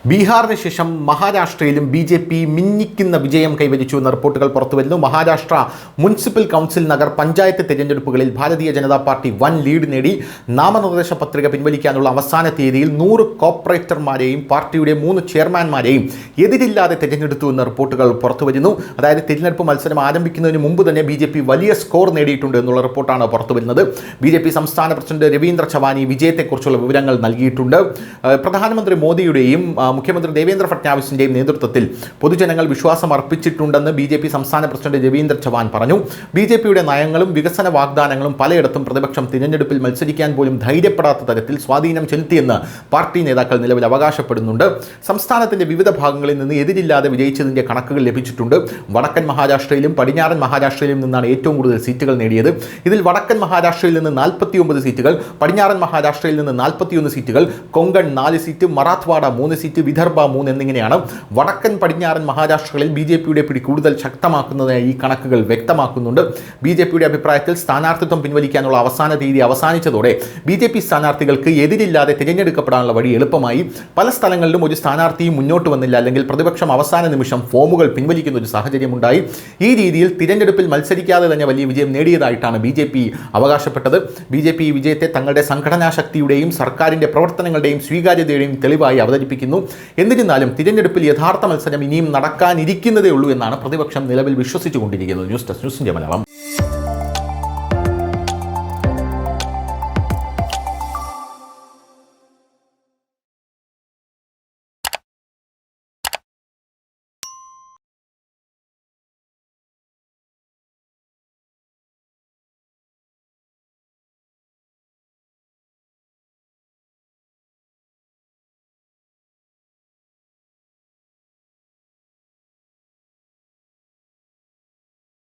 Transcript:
ബീഹാറിന് ശേഷം മഹാരാഷ്ട്രയിലും ബി.ജെ.പി. മിന്നിക്കുന്ന വിജയം കൈവരിച്ചു എന്ന റിപ്പോർട്ടുകൾ പുറത്തുവരുന്നു. Maharashtra municipal council Nagar panchayat തിരഞ്ഞെടുപ്പുകളിൽ Bharatiya Janata party വൻ ലീഡ് നേടി. നാമനിർദ്ദേശ പത്രിക പിൻവലിക്കാനുള്ള അവസാന തീയതിയിൽ 100 കോർപ്പറേറ്റർമാരെയും പാർട്ടിയുടെ 3 ചെയർമാൻമാരെയും എതിരില്ലാതെ തിരഞ്ഞെടുത്തു എന്ന റിപ്പോർട്ടുകൾ പുറത്തുവരുന്നു. അതായത് തിരഞ്ഞെടുപ്പ് മത്സരം ആരംഭിക്കുന്നതിന് മുമ്പ് തന്നെ ബി.ജെ.പി. വലിയ സ്കോർ നേടിയിട്ടുണ്ട് എന്നുള്ള റിപ്പോർട്ടാണ് പുറത്തുവരുന്നത്. ബി.ജെ.പി. സംസ്ഥാന പ്രസിഡന്റ് രവീന്ദ്ര ചവാനി വിജയത്തെക്കുറിച്ചുള്ള വിവരങ്ങൾ നൽകിയിട്ടുണ്ട്. പ്രധാനമന്ത്രി മോദിയുടെയും മുഖ്യമന്ത്രി ദേവേന്ദ്ര ഫട്നാവിസിൻ്റെയും നേതൃത്വത്തിൽ പൊതുജനങ്ങൾ വിശ്വാസം അർപ്പിച്ചിട്ടുണ്ടെന്ന് ബി.ജെ.പി. സംസ്ഥാന പ്രസിഡന്റ് രവീന്ദ്ര ചവാൻ പറഞ്ഞു. ബി.ജെ.പിയുടെ നയങ്ങളും വികസന വാഗ്ദാനങ്ങളും പലയിടത്തും പ്രതിപക്ഷം തിരഞ്ഞെടുപ്പിൽ മത്സരിക്കാൻ പോലും ധൈര്യപ്പെടാത്ത തരത്തിൽ സ്വാധീനം ചെലുത്തിയെന്ന് പാർട്ടി നേതാക്കൾ നിലവിൽ അവകാശപ്പെടുന്നുണ്ട്. സംസ്ഥാനത്തിന്റെ വിവിധ ഭാഗങ്ങളിൽ നിന്ന് എതിരില്ലാതെ വിജയിച്ചതിന്റെ കണക്കുകൾ ലഭിച്ചിട്ടുണ്ട്. വടക്കൻ മഹാരാഷ്ട്രയിലും പടിഞ്ഞാറൻ മഹാരാഷ്ട്രയിലും നിന്നാണ് ഏറ്റവും കൂടുതൽ സീറ്റുകൾ നേടിയത്. ഇതിൽ വടക്കൻ മഹാരാഷ്ട്രയിൽ നിന്ന് 49 സീറ്റുകൾ, പടിഞ്ഞാറൻ മഹാരാഷ്ട്രയിൽ നിന്ന് 41 സീറ്റുകൾ, കൊങ്കൺ 4 സീറ്റ്, മറാത്ത്വാഡ 3 സീറ്റ്, വിദർഭ 3 എന്നിങ്ങനെയാണ്. വടക്കൻ പടിഞ്ഞാറൻ മഹാരാഷ്ട്രകളിൽ ബി.ജെ.പിയുടെ പിടി കൂടുതൽ ശക്തമാക്കുന്നതിനായി ഈ കണക്കുകൾ വ്യക്തമാക്കുന്നുണ്ട്. ബി.ജെ.പിയുടെ അഭിപ്രായത്തിൽ സ്ഥാനാർത്ഥിത്വം പിൻവലിക്കാനുള്ള അവസാന തീയതി അവസാനിച്ചതോടെ ബി.ജെ.പി. സ്ഥാനാർത്ഥികൾക്ക് എതിരില്ലാതെ തിരഞ്ഞെടുക്കപ്പെടാനുള്ള വഴി എളുപ്പമായി. പല സ്ഥലങ്ങളിലും ഒരു സ്ഥാനാർത്ഥിയും മുന്നോട്ട് വന്നില്ല, അല്ലെങ്കിൽ പ്രതിപക്ഷം അവസാന നിമിഷം ഫോമുകൾ പിൻവലിക്കുന്ന ഒരു സാഹചര്യമുണ്ടായി. ഈ രീതിയിൽ തിരഞ്ഞെടുപ്പിൽ മത്സരിക്കാതെ തന്നെ വലിയ വിജയം നേടിയതായിട്ടാണ് ബി.ജെ.പി. അവകാശപ്പെട്ടത്. ബി.ജെ.പി. ഈ വിജയത്തെ തങ്ങളുടെ സംഘടനാ ശക്തിയുടെയും സർക്കാരിൻ്റെ പ്രവർത്തനങ്ങളുടെയും സ്വീകാര്യതയുടെയും തെളിവായി അവതരിപ്പിക്കുന്നു. എന്നിരുന്നാലും തിരഞ്ഞെടുപ്പിൽ യഥാർത്ഥ മത്സരം ഇനിയും നടക്കാനിരിക്കുന്നതേ ഉള്ളൂ എന്നാണ് പ്രതിപക്ഷം നിലവിൽ വിശ്വസിച്ചുകൊണ്ടിരിക്കുന്നത്. ന്യൂസ് ഡെസ്ക് ന്യൂസിൻ്റെ മലയാളം.